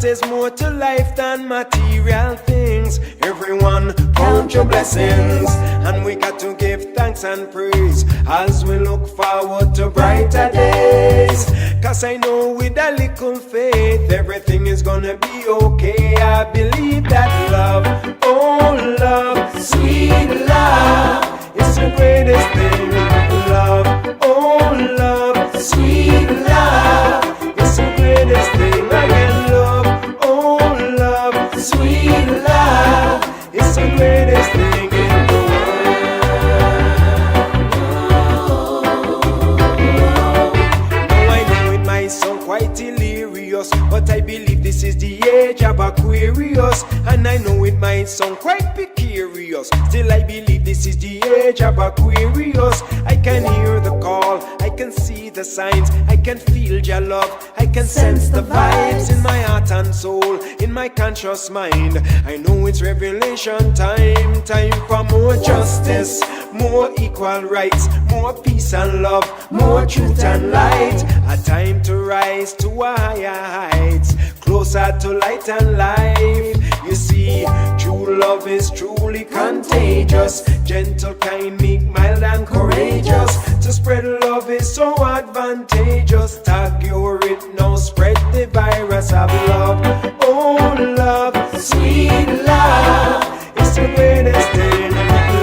There's more to life than material things. Everyone count your blessings, and we got to give thanks and praise as we look forward to brighter days. Cause I know with a little faith everything is gonna be okay. I believe that love, oh love, sweet love, is the greatest thing. Love, oh love, sweet love, is the greatest thing. Again, love, sweet love, it's the greatest thing in the world. Now I know it might sound quite delirious, but I believe this is the age of Aquarius. And I know it might sound quite precarious, still I believe this is the age of Aquarius. I can hear the call, I can see the signs, I can feel your love, I can sense the vibes in my heart and soul, in my conscious mind. I know it's revelation time, time for more justice, more equal rights, more peace and love, more truth and light. A time to rise to higher heights, closer to light and life. You see, true love is truly contagious, gentle, kind, meek, mild and courageous. To spread love is so advantageous. Tag your it now, spread the virus of love. Oh love, sweet love, it's the greatest thing.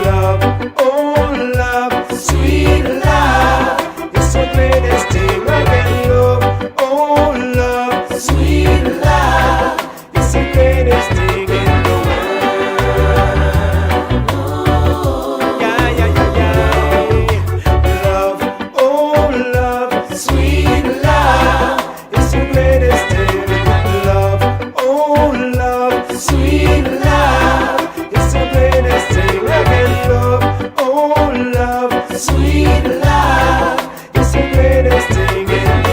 Love, oh love, sweet love, it's the greatest thing. Again, love, oh love, sweet love, it's the greatest thing in the world. Yeah, yeah, yeah, yeah. Love, oh love, sweet love, it's the greatest thing. Love, oh love, sweet love, it's the greatest thing. Again, love, oh love, sweet love, it's the greatest thing in the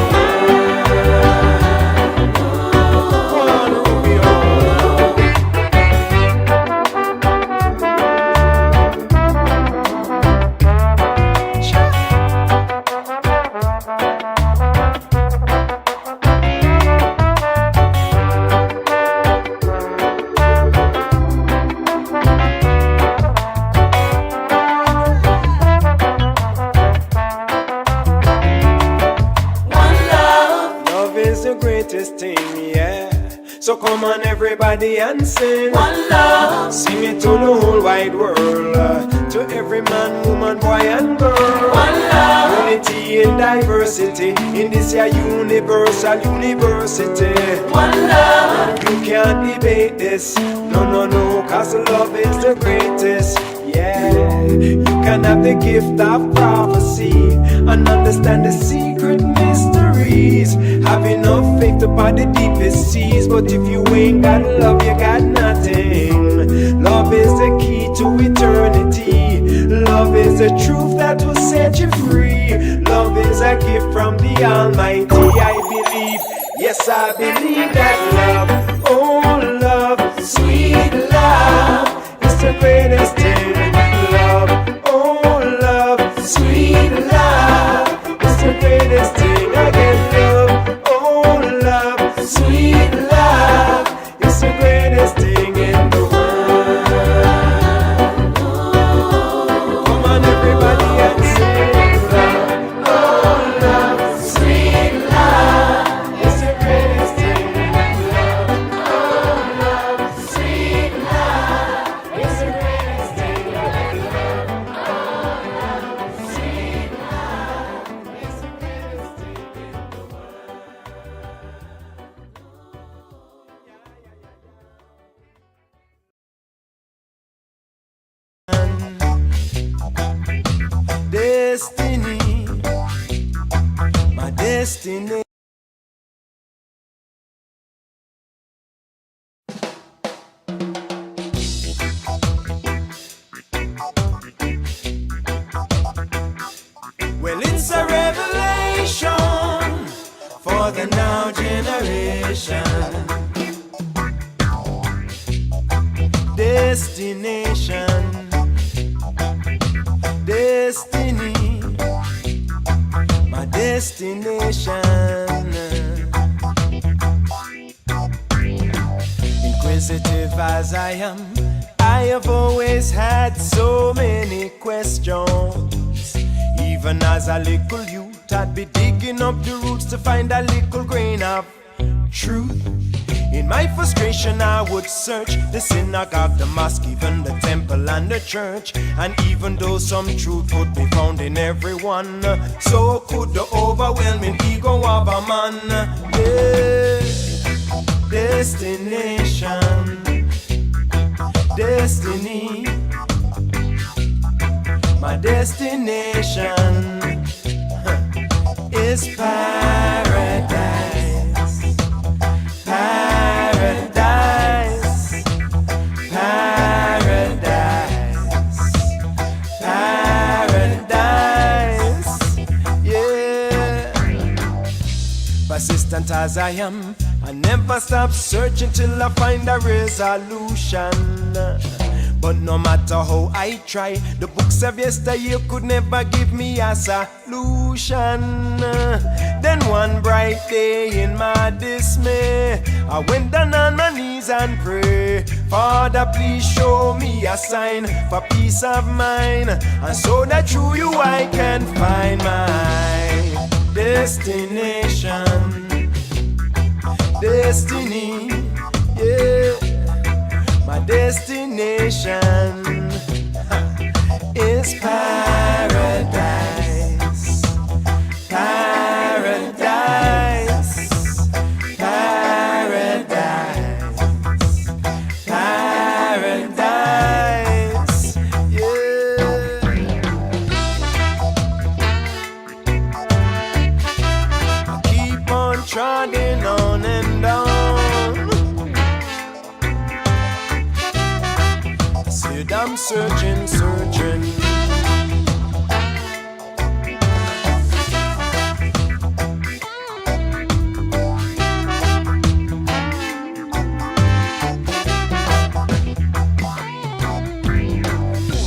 So come on everybody and sing one love. Sing it to the whole wide world, to every man, woman, boy and girl. One love. Unity in diversity, in this here universal university. One love. You can't debate this, no, no, no, cause love is the greatest. Yeah, you can have the gift of prophecy and understand the secret mysteries. Have enough faith upon the deepest seas, but if you ain't got love, you got nothing. Love is the key to eternity. Love is the truth that will set you free. Love is a gift from the Almighty. I believe, yes, I believe that love, oh love, sweet love, is the greatest thing. Love, oh love, sweet love, is the greatest thing. Again, love, oh love, sweet love, is the greatest thing in the world. Come on everybody and sing love, oh love, sweet love, is the greatest thing. Love, oh love, Destination. Well, it's a revelation for the now generation. Destination, destiny, my destination. Inquisitive as I am, I have always had so many questions. Even as a little youth, I'd be digging up the roots to find a little grain of truth. In my frustration, I would search the synagogue, the mosque, even the temple and the church. And even though some truth would be found in everyone, so could the overwhelming ego of a man. Yeah. Destination, destiny, my destination is paradise, paradise, paradise, paradise, yeah. Persistent as I am, I never stop searching till I find a resolution. But no matter how I try, the books of yesteryear could never give me a solution. Then one bright day in my dismay, I went down on my knees and prayed, Father, please show me a sign for peace of mind, and so that through you I can find my destination. Destiny, yeah. My destination is paradise, paradise, paradise, paradise, yeah. I keep on trotting on and on. I'm searching, searching.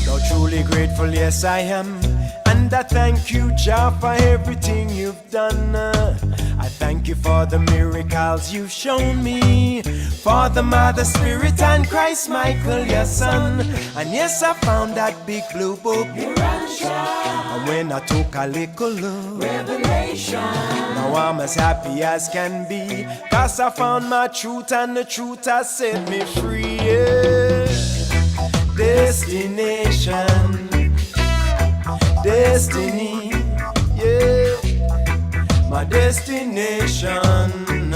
Now truly grateful, yes I am. And I thank you, Jah, for everything you've done. I thank you for the miracles you've shown me, for the Mother Spirit and Christ Michael, your son. And yes, I found that big blue book, Urantia. And when I took a little look, Revelation. Now I'm as happy as can be, 'cause I found my truth and the truth has set me free, yeah. Destination, destiny, yeah. My destination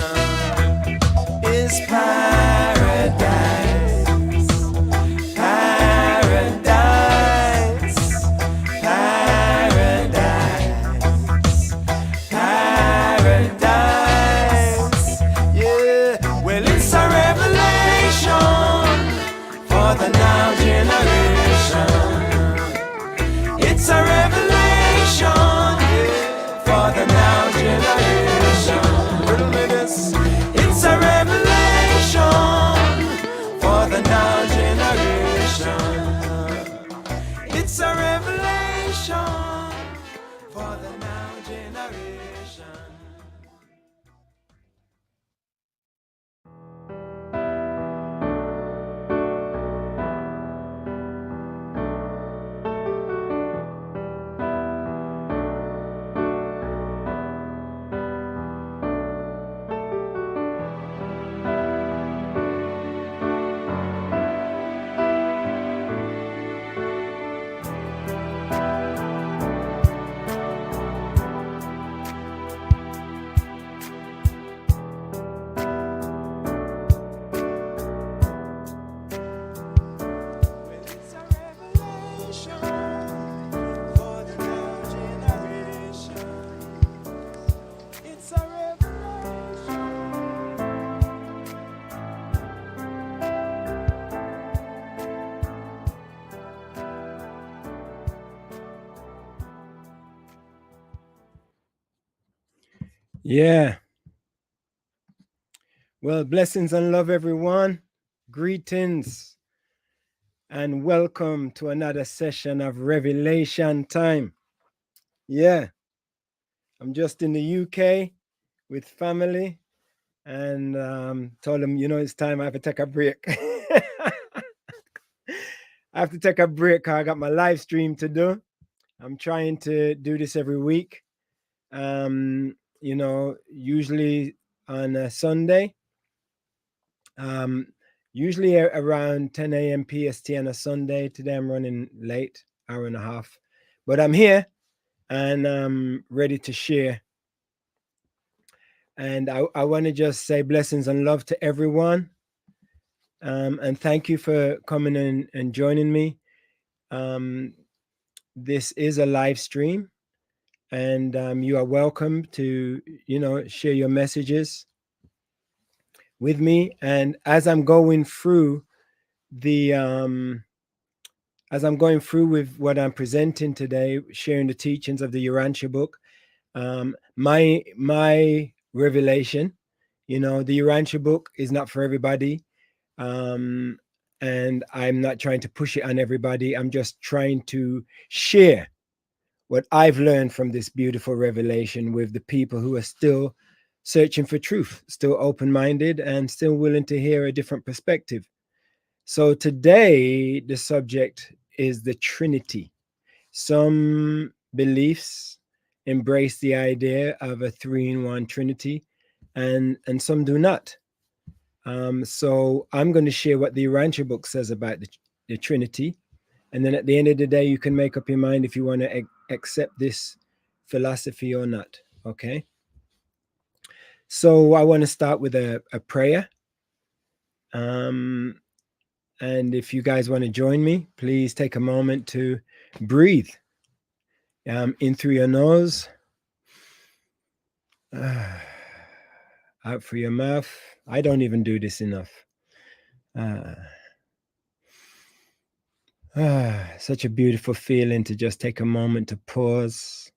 is paradise, paradise, paradise, paradise, yeah. Well, it's a revelation for the now generation. It's a revelation, yeah, for the now generation. Yeah. Well, blessings and love, everyone. Greetings and welcome to another session of Revelation Time. Yeah, I'm just in the UK with family and told them, it's time I have to take a break. I have to take a break because I got my live stream to do. I'm trying to do this every week. Usually on a Sunday. Usually around 10 a.m. PST on a Sunday. Today I'm running late, hour and a half. But I'm here and I'm ready to share. And I want to just say blessings and love to everyone. And thank you for coming in and joining me. This is a live stream. And you are welcome to, share your messages with me. And as I'm going through with what I'm presenting today, sharing the teachings of the Urantia Book, my revelation, the Urantia Book is not for everybody, and I'm not trying to push it on everybody. I'm just trying to share what I've learned from this beautiful revelation with the people who are still searching for truth, still open-minded, and still willing to hear a different perspective. So today, the subject is the Trinity. Some beliefs embrace the idea of a 3-in-1 Trinity, and some do not. So I'm going to share what the Urantia Book says about the Trinity. And then at the end of the day, you can make up your mind if you want to accept this philosophy or not. Okay. So I want to start with a prayer. And if you guys want to join me, please take a moment to breathe in through your nose, out through your mouth. I don't even do this enough. Such a beautiful feeling to just take a moment to pause,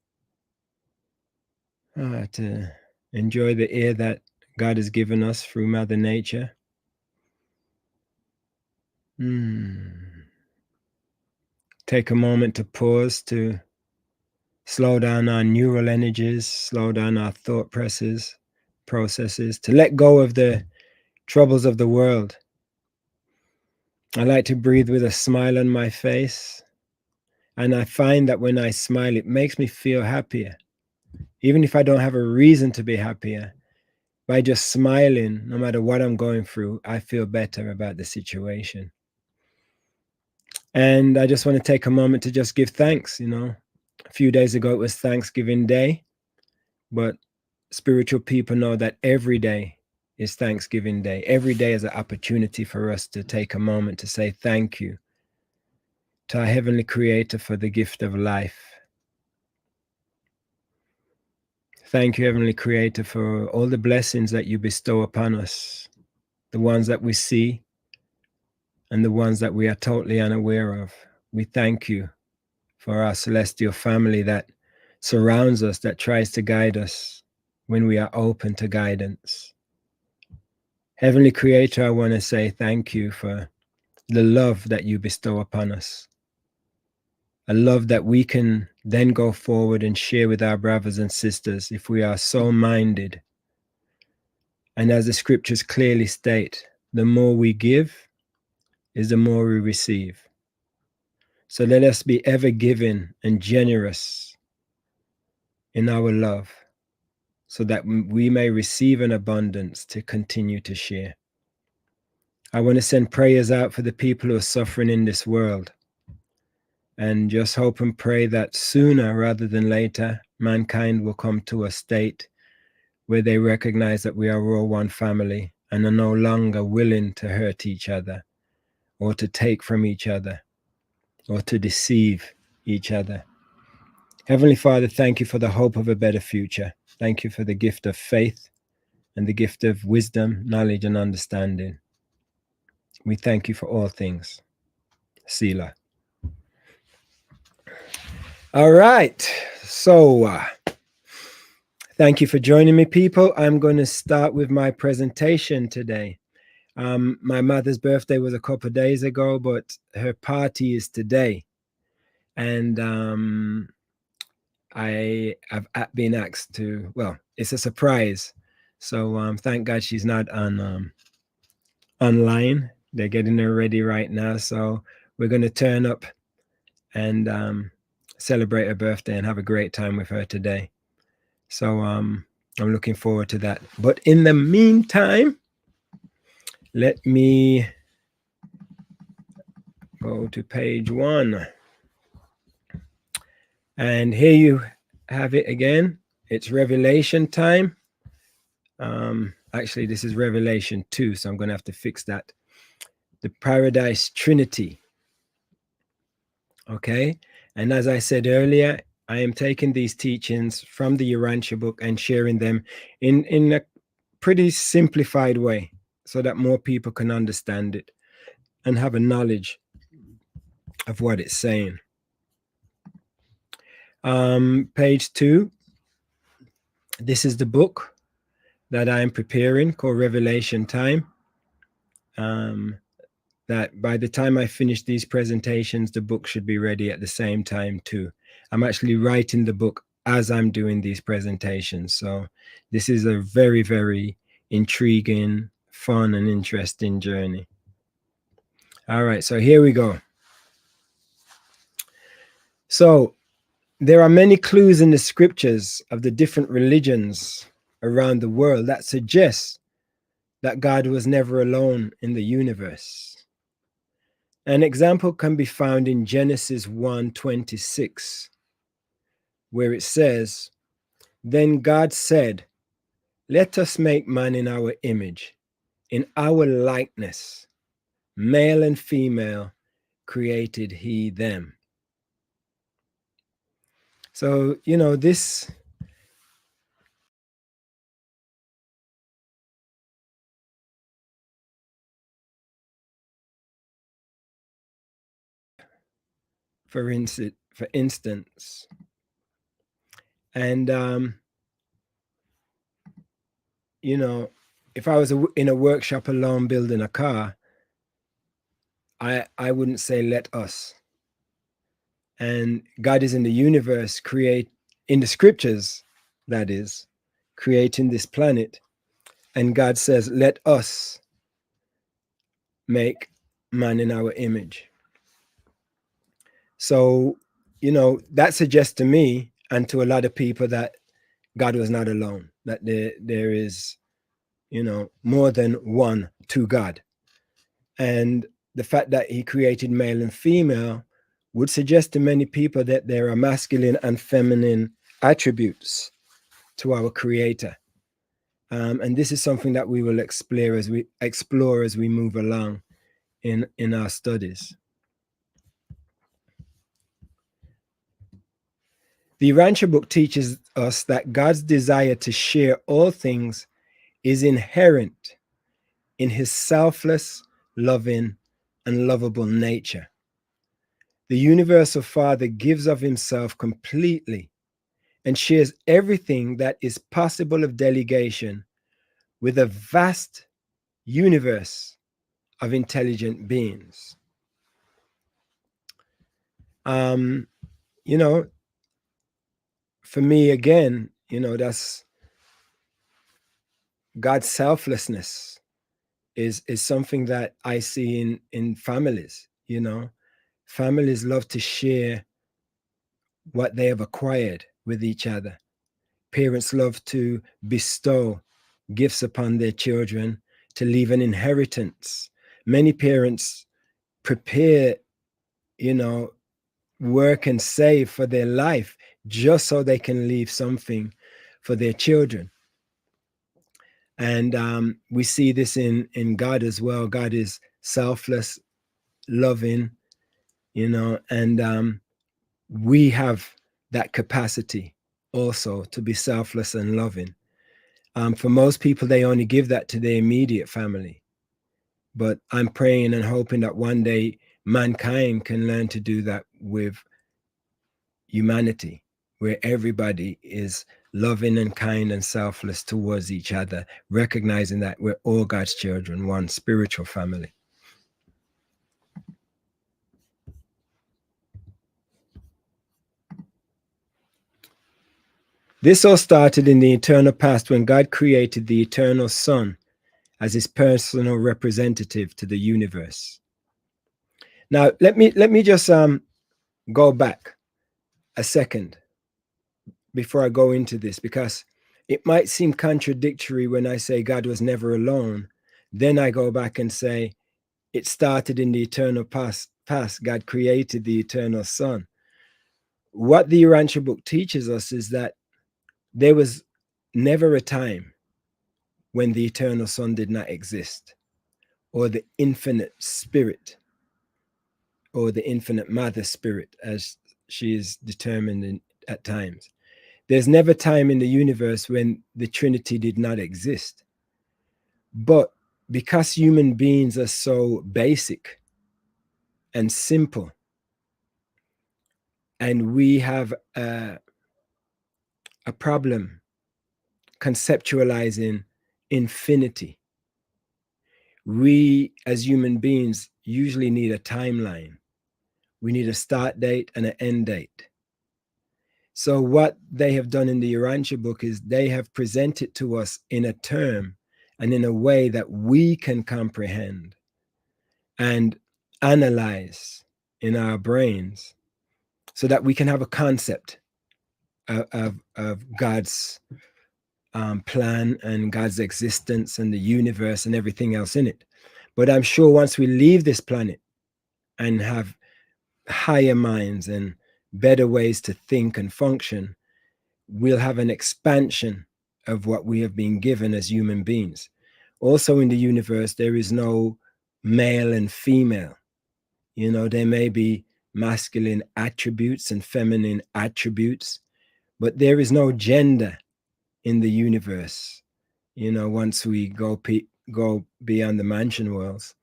to enjoy the air that God has given us through Mother Nature. Take a moment to pause, to slow down our neural energies, slow down our thought processes, to let go of the troubles of the world. I like to breathe with a smile on my face. And I find that when I smile, it makes me feel happier. Even if I don't have a reason to be happier, by just smiling, no matter what I'm going through, I feel better about the situation. And I just want to take a moment to just give thanks. A few days ago, it was Thanksgiving Day, but spiritual people know that every day is Thanksgiving Day. Every day is an opportunity for us to take a moment to say thank you to our Heavenly Creator for the gift of life. Thank you, Heavenly Creator, for all the blessings that you bestow upon us, the ones that we see and the ones that we are totally unaware of. We thank you for our celestial family that surrounds us, that tries to guide us when we are open to guidance. Heavenly Creator, I want to say thank you for the love that you bestow upon us, a love that we can then go forward and share with our brothers and sisters if we are so minded. And as the scriptures clearly state, the more we give is the more we receive. So let us be ever giving and generous in our love, so that we may receive an abundance to continue to share. I want to send prayers out for the people who are suffering in this world, and just hope and pray that sooner rather than later, mankind will come to a state where they recognize that we are all one family and are no longer willing to hurt each other or to take from each other or to deceive each other. Heavenly Father, thank you for the hope of a better future. Thank you for the gift of faith and the gift of wisdom, knowledge, and understanding. We thank you for all things. Selah. All right. So, Thank you for joining me, people. I'm going to start with my presentation today. My mother's birthday was a couple of days ago, but her party is today. And I have been asked to, well, it's a surprise. So thank God she's not on online. They're getting her ready right now. So we're going to turn up and celebrate her birthday and have a great time with her today. So I'm looking forward to that. But in the meantime, let me go to page 1. And here you have it again. It's Revelation time. Actually, this is Revelation 2, so I'm going to have to fix that. The Paradise Trinity. Okay. And as I said earlier, I am taking these teachings from the Urantia Book and sharing them in a pretty simplified way so that more people can understand it and have a knowledge of what it's saying. Page 2. This is the book that I'm preparing called Revelation Time. That by the time I finish these presentations, the book should be ready at the same time too. I'm actually writing the book as I'm doing these presentations. So this is a very, very intriguing, fun, and interesting journey. All right, so here we go. So there are many clues in the scriptures of the different religions around the world that suggest that God was never alone in the universe. An example can be found in Genesis 1:26, where it says, "Then God said, let us make man in our image, in our likeness, male and female created he them." So, this for instance, and if I was in a workshop alone building a car, I wouldn't say let us. And God is in the universe, in the scriptures, that is, creating this planet. And God says, let us make man in our image. So, that suggests to me and to a lot of people that God was not alone, that there is, more than one to God. And the fact that he created male and female would suggest to many people that there are masculine and feminine attributes to our Creator. And this is something that we will explore as we move along in our studies. The Urantia Book teaches us that God's desire to share all things is inherent in his selfless, loving, and lovable nature. The universal Father gives of himself completely and shares everything that is possible of delegation with a vast universe of intelligent beings. For me, again, that's God's selflessness is something that I see in families. Families love to share what they have acquired with each other. Parents love to bestow gifts upon their children to leave an inheritance. Many parents prepare, work and save for their life just so they can leave something for their children. And we see this in God as well. God is selfless, loving, and we have that capacity also to be selfless and loving. For most people, they only give that to their immediate family. But I'm praying and hoping that one day mankind can learn to do that with humanity, where everybody is loving and kind and selfless towards each other, recognizing that we're all God's children, one spiritual family. This all started in the eternal past when God created the eternal Son as his personal representative to the universe. Now, let me just go back a second before I go into this, because it might seem contradictory when I say God was never alone. Then I go back and say it started in the eternal past. God created the eternal Son. What the Urantia Book teaches us is that there was never a time when the eternal Son did not exist, or the infinite Spirit, or the infinite Mother Spirit, as she is determined at times. There's never time in the universe when the Trinity did not exist. But because human beings are so basic and simple, and we have a problem conceptualizing infinity, we as human beings usually need a timeline. We need a start date and an end date. So what they have done in the Urantia Book is they have presented to us in a term and in a way that we can comprehend and analyze in our brains, so that we can have a concept of God's plan and God's existence and the universe and everything else in it. But I'm sure once we leave this planet and have higher minds and better ways to think and function, we'll have an expansion of what we have been given as human beings. Also in the universe, there is no male and female. You know, there may be masculine attributes and feminine attributes, but there is no gender in the universe, you know, once we go beyond the mansion worlds.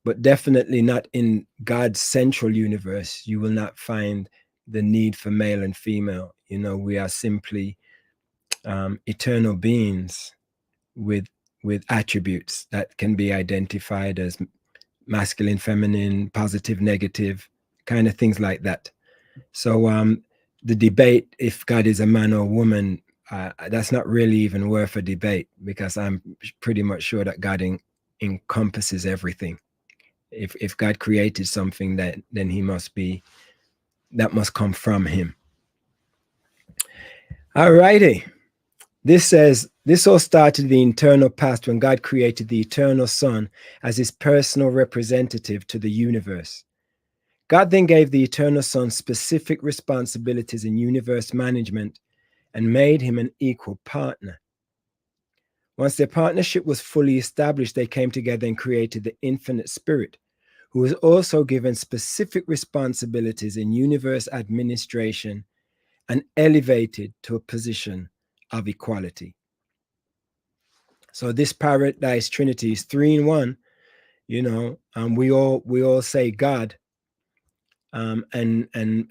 But definitely not in God's central universe. You will not find the need for male and female. You know, we are simply eternal beings with attributes that can be identified as masculine, feminine, positive, negative, kind of things like that. So the debate if God is a man or woman, that's not really even worth a debate, because I'm pretty much sure that God encompasses everything. If God created something, then he must be, that must come from him. All righty. This says, this all started in the eternal past when God created the eternal Son as his personal representative to the universe. God then gave the eternal Son specific responsibilities in universe management and made him an equal partner. Once their partnership was fully established, they came together and created the infinite Spirit, who was also given specific responsibilities in universe administration and elevated to a position of equality. So this Paradise Trinity is 3 in 1. You know, we all say God, and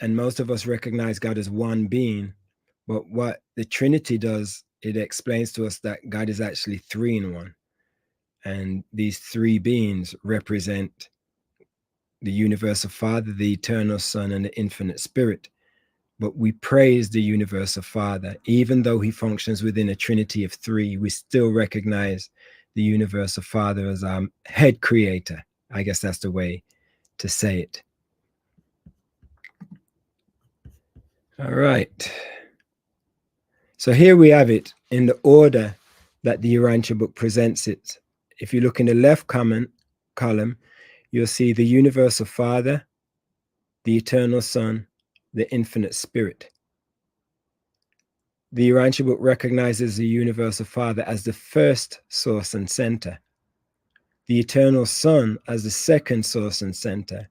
most of us recognize God as one being. But what the Trinity does, it explains to us that God is actually 3 in 1, and these 3 beings represent the universal Father, the eternal Son, and the infinite Spirit. But we praise the universal Father. Even though he functions within a Trinity of 3, we still recognize the universal Father as our head creator. I guess that's the way to say it. All right. So here we have it in the order that the Urantia Book presents it. If you look in the left column, you'll see the universal Father, the eternal Son, the infinite Spirit. The Urantia Book recognizes the universal Father as the first source and center, the eternal Son as the second source and center,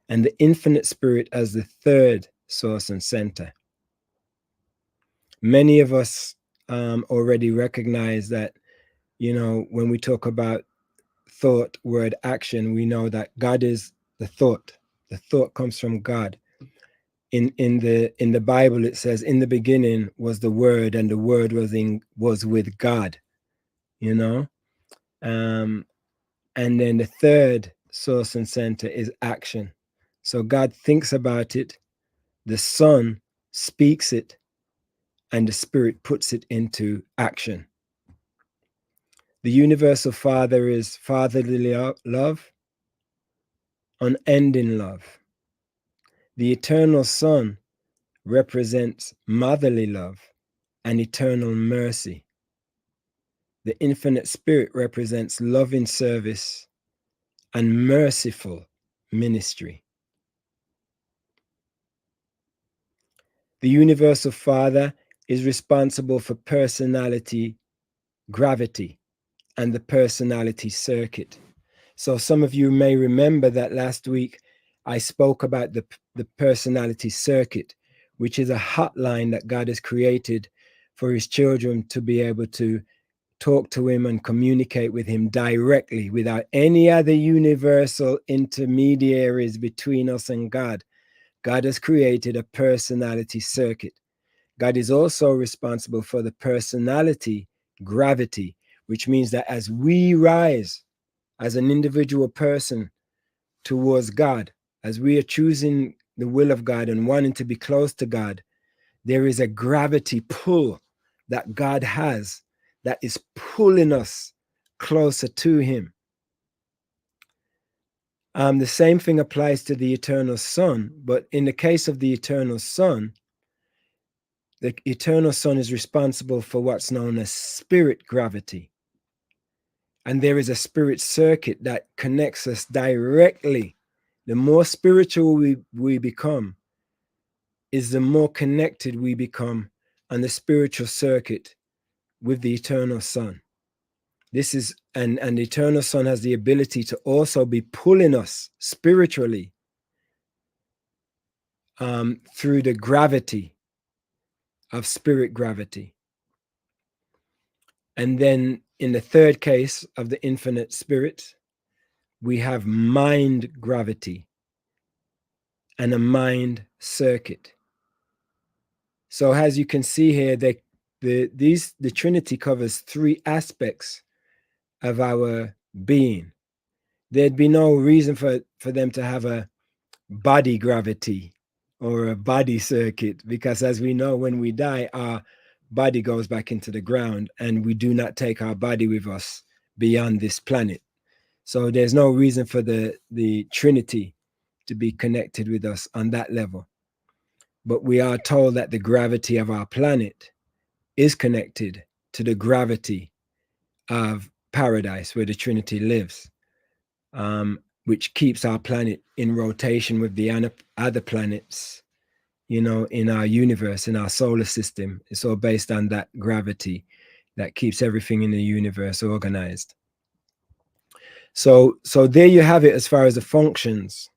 and the infinite Spirit as the third source and center. Many of us already recognize that, you know, when we talk about thought, word, action, we know that God is the thought. The thought comes from God. in the Bible it says, in the beginning was the Word, and the Word was with God, you know. And then the third source and center is action. So God thinks about it, the Son speaks it, and the Spirit puts it into action. The universal Father is fatherly love, unending love. The eternal Son represents motherly love and eternal mercy. The infinite Spirit represents loving service and merciful ministry. The universal Father is responsible for personality gravity and the personality circuit. So some of you may remember that last week I spoke about the personality circuit, which is a hotline that God has created for his children to be able to talk to him and communicate with him directly without any other universal intermediaries between us and God. God has created a personality circuit. God is also responsible for the personality gravity, which means that as we rise as an individual person towards God, as we are choosing the will of God and wanting to be close to God, there is a gravity pull that God has that is pulling us closer to him. The same thing applies to the eternal Son, but in the case of the eternal Son, the eternal Son is responsible for what's known as spirit gravity. And there is a spirit circuit that connects us directly. The more spiritual we become, is the more connected we become on the spiritual circuit with the eternal Son. This is, and the eternal Son has the ability to also be pulling us spiritually through the gravity of spirit gravity. And then in the third case of the infinite Spirit, we have mind gravity and a mind circuit. So as you can see here, the Trinity covers three aspects of our being. There'd be no reason for them to have a body gravity or a body circuit, because as we know, when we die, our body goes back into the ground and we do not take our body with us beyond this planet. So there's no reason for the Trinity to be connected with us on that level. But we are told that the gravity of our planet is connected to the gravity of paradise, where the Trinity lives, which keeps our planet in rotation with the other planets, you know, in our universe, in our solar system. It's all based on that gravity that keeps everything in the universe organized. So there you have it as far as the functions.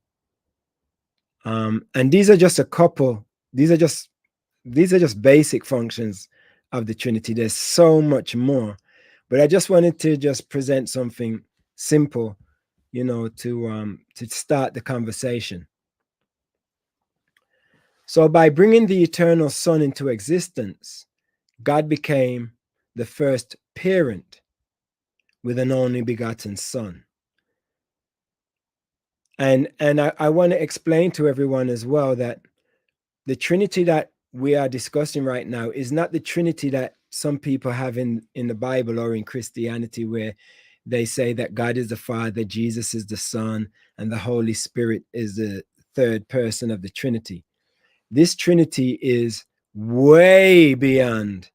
And these are just a couple. These are just basic functions of the Trinity. There's so much more, but I just wanted to just present something simple, you know, to start the conversation. So by bringing the eternal Son into existence, God became the first parent with an only begotten Son. And I want to explain to everyone as well that the Trinity that we are discussing right now is not the Trinity that some people have in the Bible or in Christianity, where they say that God is the Father, Jesus is the Son, and the Holy Spirit is the third person of the Trinity. This Trinity is way beyond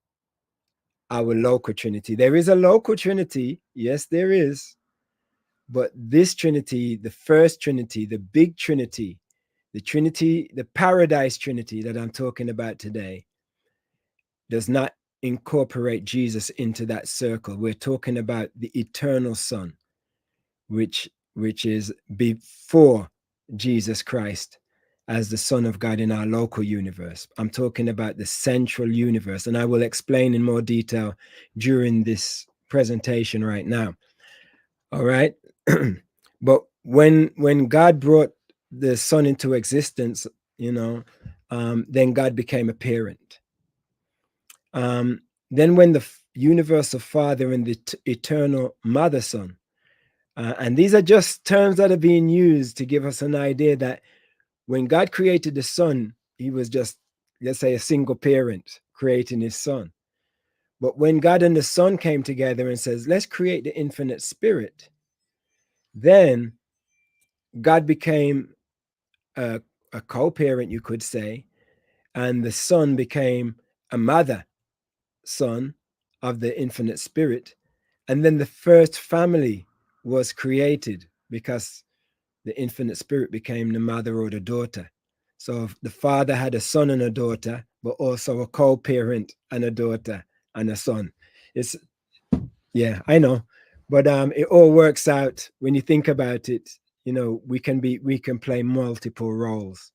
our local Trinity. There is a local Trinity, yes, there is, but this Trinity, the first Trinity, the big Trinity, the Trinity, the Paradise Trinity that I'm talking about today, does not incorporate Jesus into that circle. We're talking about the eternal Son, which is before Jesus Christ as the Son of God in our local universe. I'm talking about the central universe, and I will explain in more detail during this presentation right now. All right. But when God brought the Son into existence, you know, then God became a parent. Then when the universal Father and the eternal Mother Son, and these are just terms that are being used to give us an idea that when God created the Son, he was just, let's say, a single parent creating his Son. But when God and the Son came together and says, let's create the infinite Spirit, then God became a co-parent, you could say, and the Son became a mother son of the infinite Spirit. And then the first family was created because the infinite Spirit became the mother or the daughter. So the father had a son and a daughter, but also a co-parent and a daughter and a son. It's, yeah, I know, but it all works out when you think about it. You know, we can play multiple roles.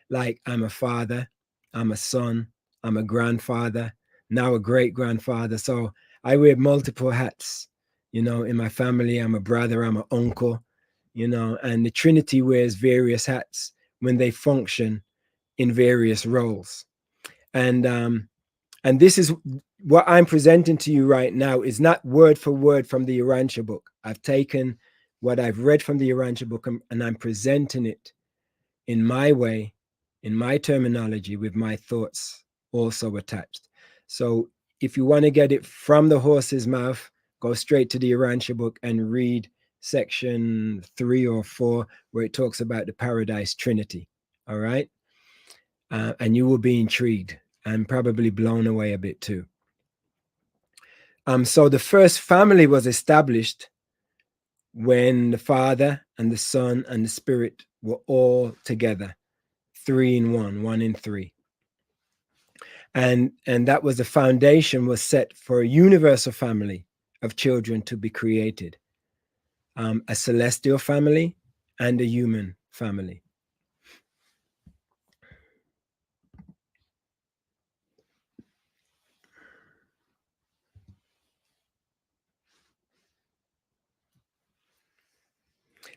Like, I'm a father, I'm a son, I'm a grandfather, now a great grandfather. So I wear multiple hats. You know, in my family, I'm a brother, I'm an uncle. You know, and the Trinity wears various hats when they function in various roles. And this is what I'm presenting to you right now is not word for word from the Urantia book. I've taken what I've read from the Urantia book and I'm presenting it in my way, in my terminology, with my thoughts also attached. So if you want to get it from the horse's mouth, go straight to the Urantia book and read section 3 or 4, where it talks about the Paradise Trinity. All right. And you will be intrigued and probably blown away a bit too. So the first family was established when the Father and the Son and the Spirit were all together, 3 in 1, 1 in 3. And that was the foundation was set for a universal family of children to be created, a celestial family and a human family.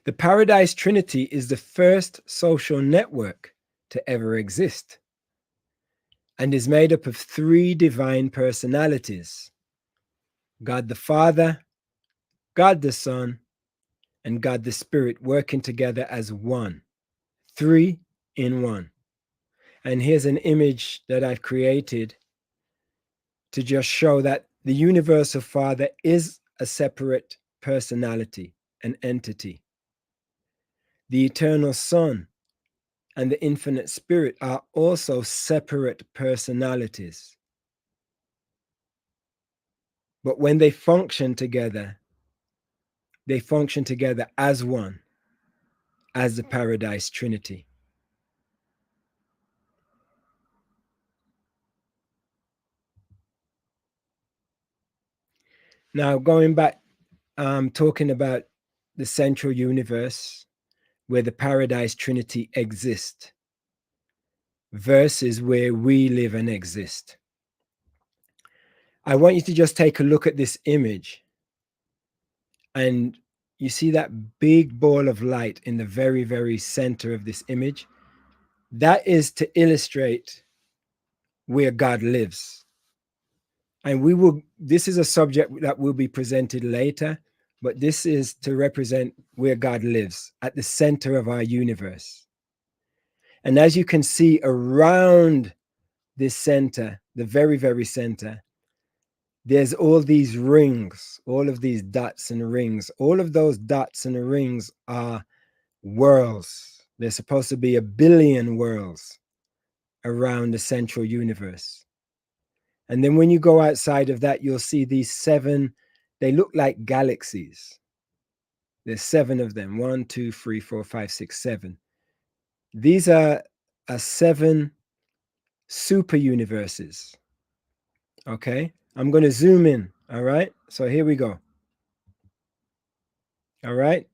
The Paradise Trinity is the first social network to ever exist and is made up of 3 divine personalities: God the Father, God the Son, and God the Spirit, working together as one, 3 in 1. And here's an image that I've created to just show that the universal Father is a separate personality, an entity. The eternal Son and the infinite Spirit are also separate personalities. But when they function together as one, as the Paradise Trinity. Now, going back, talking about the central universe where the Paradise Trinity exists versus where we live and exist. I want you to just take a look at this image, and you see that big ball of light in the very, very center of this image. That is to illustrate where God lives. And this is a subject that will be presented later, but this is to represent where God lives, at the center of our universe. And as you can see around this center, the very, very center, there's all these rings, all of these dots and rings. All of those dots and rings are worlds. There's supposed to be 1 billion worlds around the central universe. And then when you go outside of that, you'll see these 7, they look like galaxies. There's 7 of them, 1, 2, 3, 4, 5, 6, 7. These are 7 super universes. Okay, I'm going to zoom in. All right, so here we go. All right,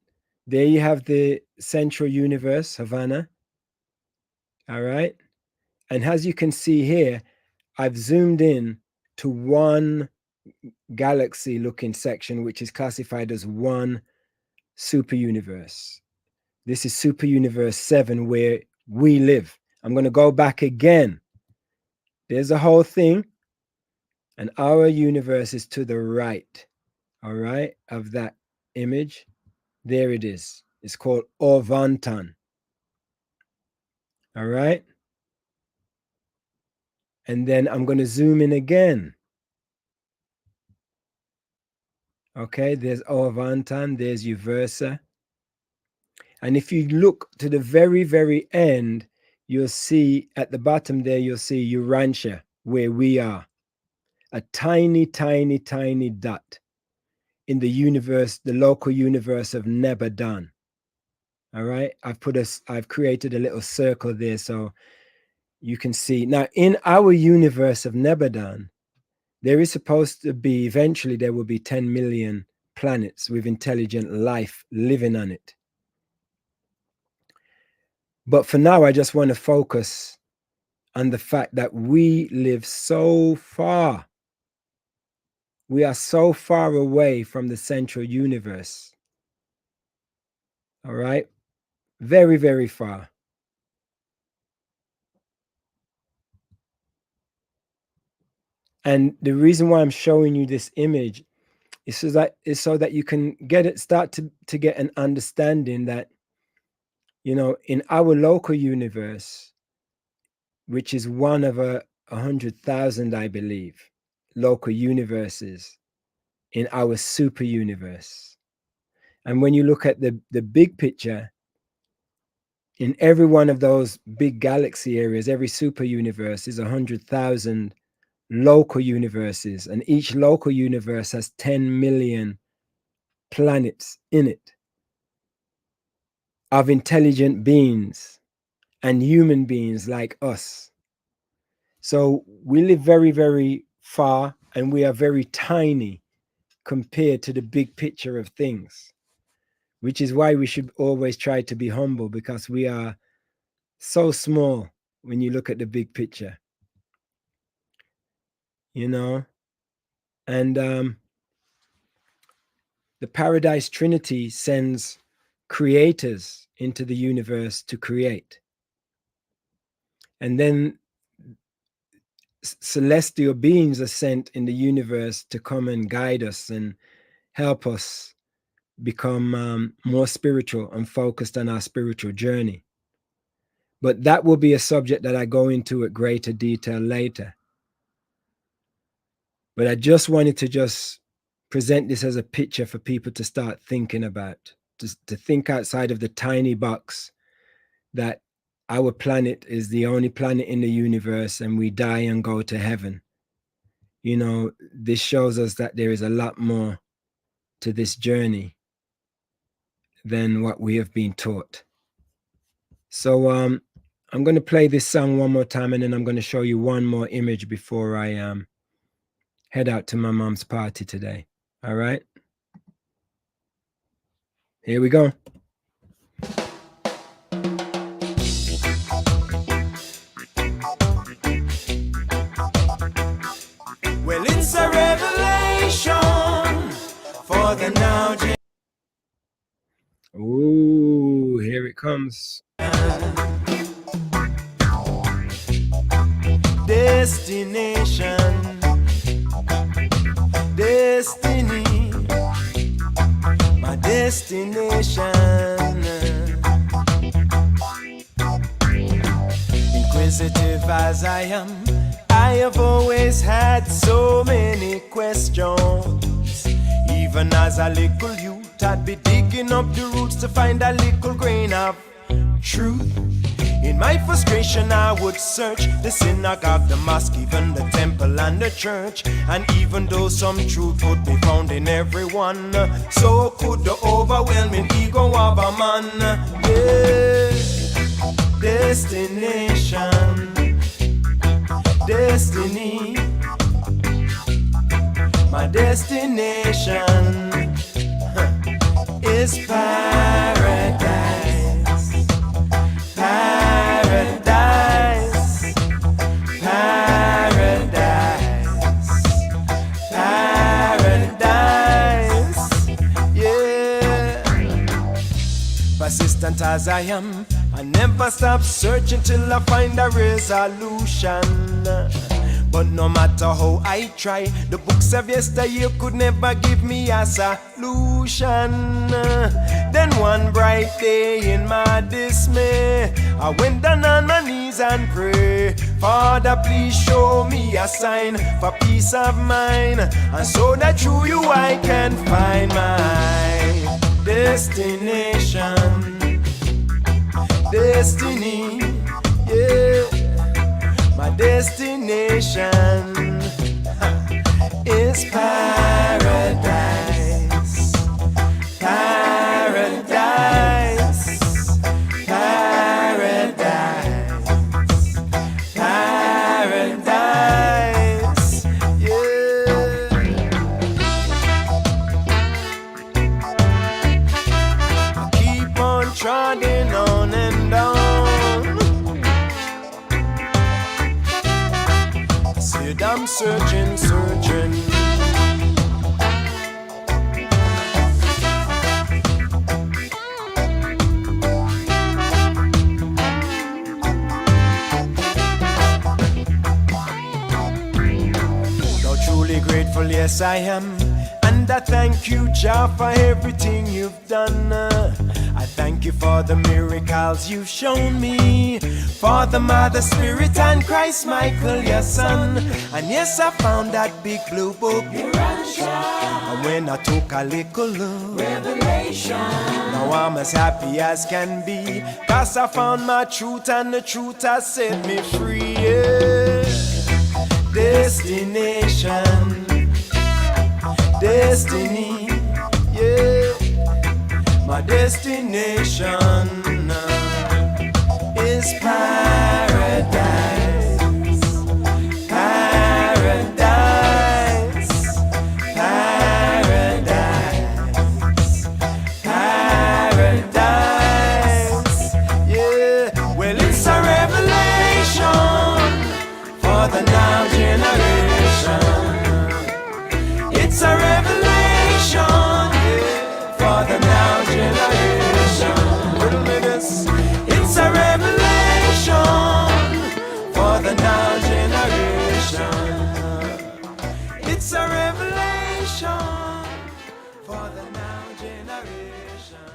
there you have the central universe, Havana. All right, and as you can see here, I've zoomed in to one galaxy looking section, which is classified as one super universe. This is super universe 7, where we live. I'm going to go back again. There's a whole thing, and our universe is to the right, all right, of that image. There it is. It's called Orvantan. All right. And then I'm going to zoom in again. Okay, there's Orvantan, there's Uversa. And if you look to the very, very end, you'll see at the bottom there, you'll see Urantia, where we are. A tiny, tiny, tiny dot in the universe, the local universe of Nebadan. All right, I've created a little circle there so you can see. Now, in our universe of Nebadan, there is supposed to be, eventually there will be 10 million planets with intelligent life living on it. But for now, I just want to focus on the fact that we live so far. We are so far away from the central universe. All right? Very, very far. And the reason why I'm showing you this image is so that you can start to get an understanding that, you know, in our local universe, which is one of 100,000, I believe, local universes in our super universe. And when you look at the big picture, in every one of those big galaxy areas, every super universe is 100,000 local universes, and each local universe has 10 million planets in it of intelligent beings and human beings like us. So we live very, very far, and we are very tiny compared to the big picture of things, which is why we should always try to be humble, because we are so small when you look at the big picture, you know. And the Paradise Trinity sends creators into the universe to create. And then celestial beings are sent in the universe to come and guide us and help us become more spiritual and focused on our spiritual journey. But that will be a subject that I go into at greater detail later. But I just wanted to just present this as a picture for people to start thinking about, to think outside of the tiny box that our planet is the only planet in the universe and we die and go to heaven. You know, this shows us that there is a lot more to this journey than what we have been taught. So I'm going to play this song one more time, and then I'm going to show you one more image before I head out to my mom's party today. All right? Here we go. Well, it's a revelation for the now. Ooh, here it comes. Destination, destiny, my destination. Inquisitive as I am, I have always had so many questions. Even as a little youth, I'd be digging up the roots to find a little grain of truth. In my frustration, I would search the synagogue, the mosque, even the temple and the church. And even though some truth would be found in everyone, so could the overwhelming ego of a man. Yeah. Destination, destiny, my destination is paradise. Paradise, paradise, paradise, yeah. Persistent as I am. I never stop searching till I find a resolution. But no matter how I try, the books of yesteryear could never give me a solution. Then one bright day in my dismay, I went down on my knees and pray, Father, please show me a sign for peace of mind, and so that through you I can find my destination. Destiny, yeah. My destination is paradise. Paradise. Paradise. Paradise. Yeah. I keep on trotting on and on. I'm searching, searching. Though truly grateful, yes I am. And I thank you, Jah, for everything you've done. I thank you for the miracles you've shown me, for the Mother Spirit and Christ Michael, your son. And yes, I found that big blue book, Urantia. And when I took a little look, Revelation. Now I'm as happy as can be, 'cause I found my truth and the truth has set me free. Yeah. Destination. Destiny, yeah. My destination is paradise. Paradise. Paradise. Paradise. Yeah. Well, it's a revelation for the now generation. It's a revelation, yeah, for the now generation. It's a revelation for the now generation. It's a revelation for the now generation.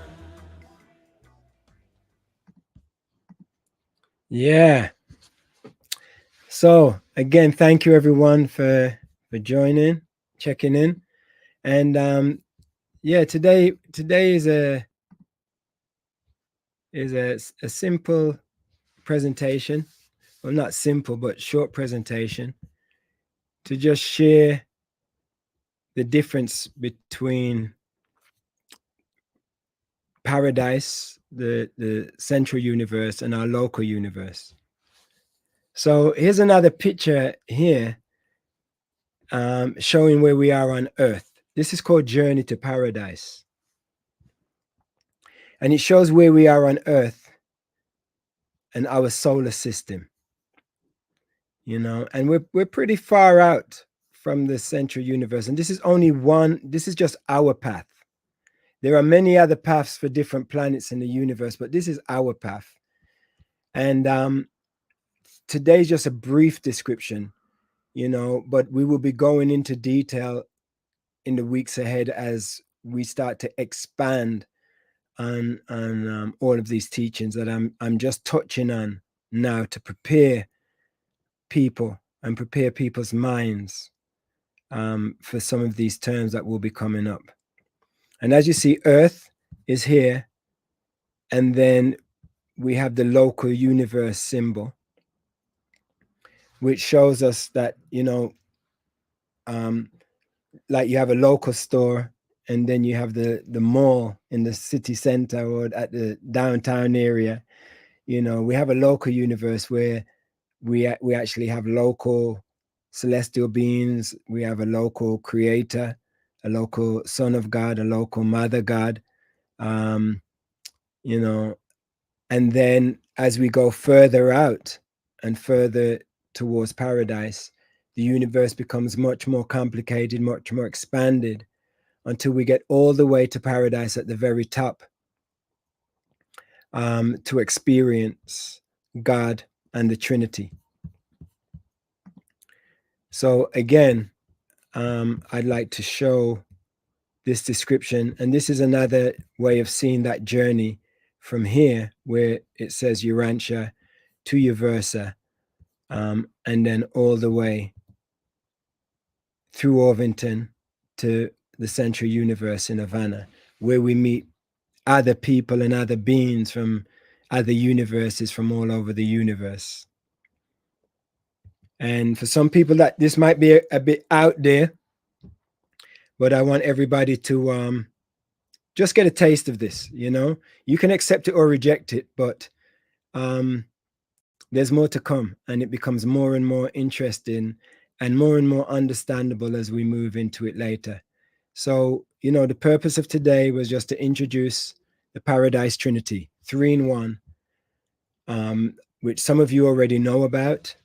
Yeah. So again, thank you everyone for joining, checking in. And yeah, today is a simple presentation. Well, not simple, but short presentation to just share the difference between paradise, the central universe, and our local universe. So here's another picture here showing where we are on Earth. This is called Journey to Paradise. And it shows where we are on Earth and our solar system. You know, and we're pretty far out from the central universe. And this is only one, this is just our path. There are many other paths for different planets in the universe, but this is our path. And today's just a brief description, you know, but we will be going into detail in the weeks ahead as we start to expand on all of these teachings that I'm just touching on now to prepare people and prepare people's minds for some of these terms that will be coming up. And as you see, Earth is here, and then we have the local universe symbol, which shows us that, you know, like you have a local store, and then you have the mall in the city center or at the downtown area. You know, we have a local universe where we actually have local celestial beings. We have a local creator, a local son of God, a local mother God, you know. And then as we go further out and further towards paradise, the universe becomes much more complicated, much more expanded, until we get all the way to paradise at the very top. to experience God and the Trinity. So again, I'd like to show this description, and this is another way of seeing that journey from here, where it says Urantia to Uversa, and then all the way through Orvington to the central universe in Havana, where we meet other people and other beings from other universes from all over the universe. And for some people that this might be a bit out there, but I want everybody to just get a taste of this. You know, you can accept it or reject it, but there's more to come, and it becomes more and more interesting and more understandable as we move into it later. So, you know, the purpose of today was just to introduce the Paradise Trinity, 3 in 1, which some of you already know about.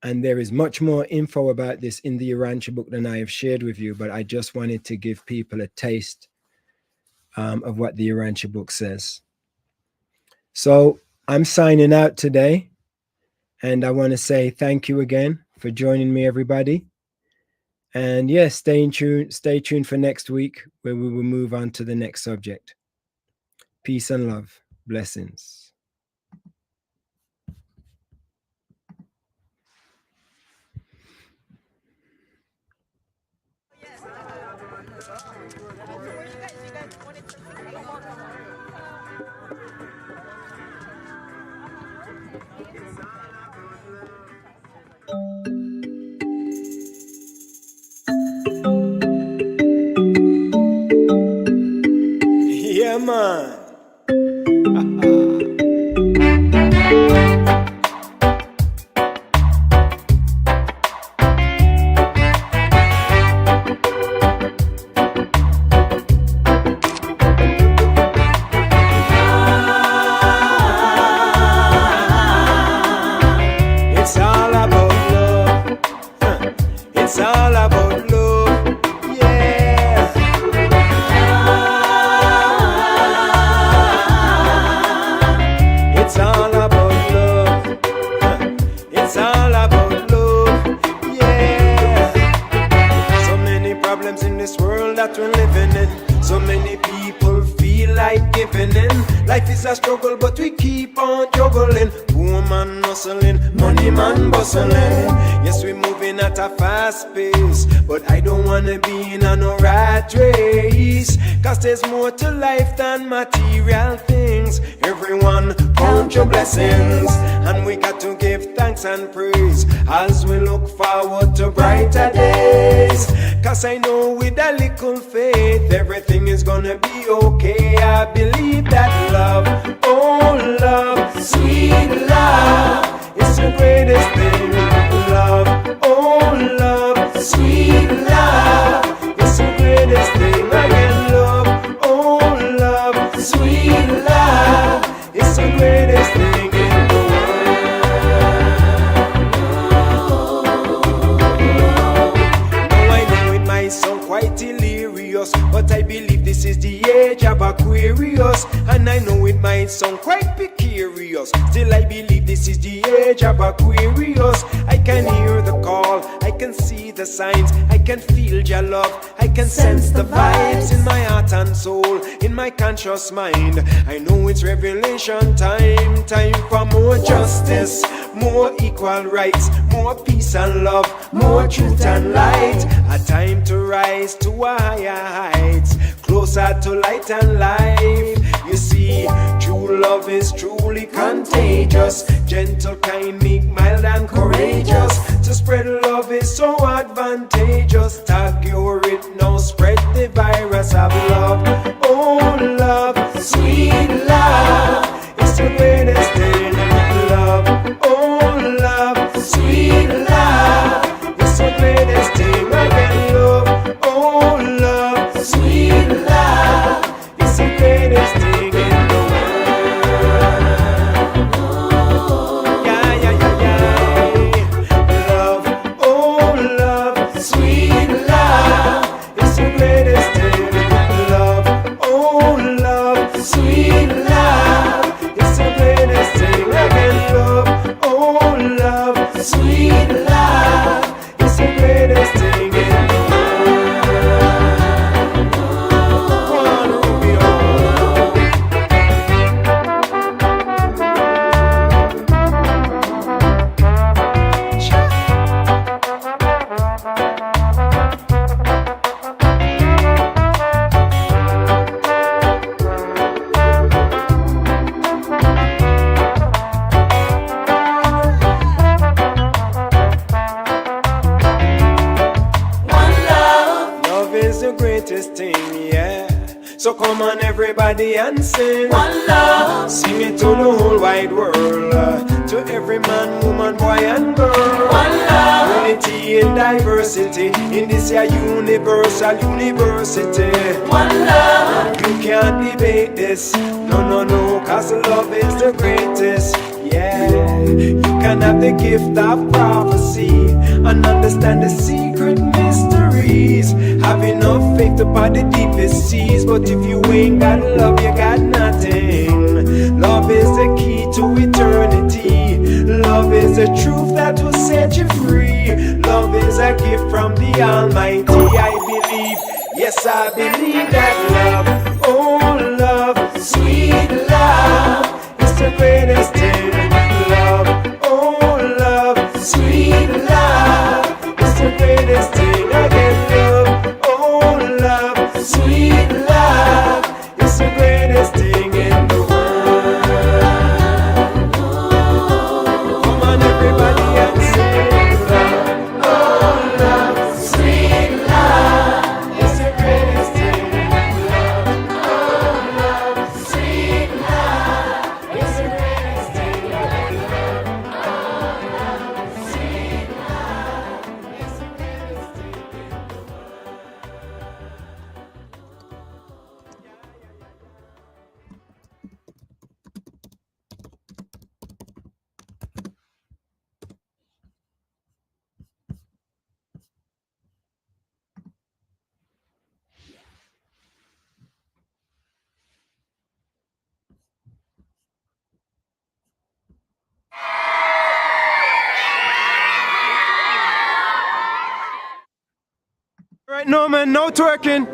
And there is much more info about this in the Urantia book than I have shared with you, but I just wanted to give people a taste of what the Urantia book says. So I'm signing out today, and I want to say thank you again for joining me, everybody. And yes, stay tuned for next week, where we will move on to the next subject. Peace and love. Blessings. Yeah, man. It's all about love. It's all about love. Yeah. It's all about love. It's all about love. Yeah. So many problems in this world that we're living in. So many people feel like giving in. Life is a struggle, but we keep on juggling. Poor man hustling, money man bustling. Yes, we're moving at a fast pace, but I don't wanna be in a no rat race. Cause there's more to life than material things. Everyone count your blessings, and we got to give thanks and praise as we look forward to brighter days. Cause I know with a little faith everything is gonna be okay. I believe that love, oh love, sweet love, is the greatest thing. Love, oh love, sweet love, is the greatest thing. Again, love, oh love, sweet love, is the greatest thing in the world. Now I know it might sound quite delirious, but I believe this is the age of Aquarius. And I know it might sound quite precarious, still I believe this is the age of Aquarius. I can hear the call, I can see the signs, I can feel your love, I can sense the vibes in my heart and soul, in my conscious mind. I know it's revelation time, time for more justice, more equal rights, more peace and love, more truth and light. A time to rise to a higher heights, closer to light and life. You see, true love is truly contagious, gentle, kind, meek, mild and courageous. To spread love is so advantageous. Tag your it now, spread the virus of love. Oh love, sweet love, it's the greatest thing. Love, oh love, sweet love, it's the greatest thing. Again, love, oh love, sweet love, it's the greatest thing in the world. Yeah, yeah, yeah, yeah. Love, oh love, sweet love. everybody and sing. One love. Sing it to the whole wide world, to every man, woman, boy and girl. One love. Unity in diversity, in this here universal university. One love. You can't debate this, no, cause love is the greatest. Yeah, you can have the gift of prophecy and understand the secret mysteries. Have enough faith upon the deepest seas, but if you ain't got love, you got nothing. Love is the key to eternity. Love is the truth that will set you free. Love is a gift from the Almighty. I believe, yes, I believe that love, oh love, Sweet love. is the greatest thing. Love, oh love, Sweet love. is the greatest thing. Again, love, oh love, Sweet love. is the greatest thing in the world. Come on, everybody, and sing love, oh love, Sweet love. is the greatest thing. Love, Oh, love. Sweet love. is the greatest thing. Oh, love. Sweet love. Is the greatest thing. Right, no man, no twerking.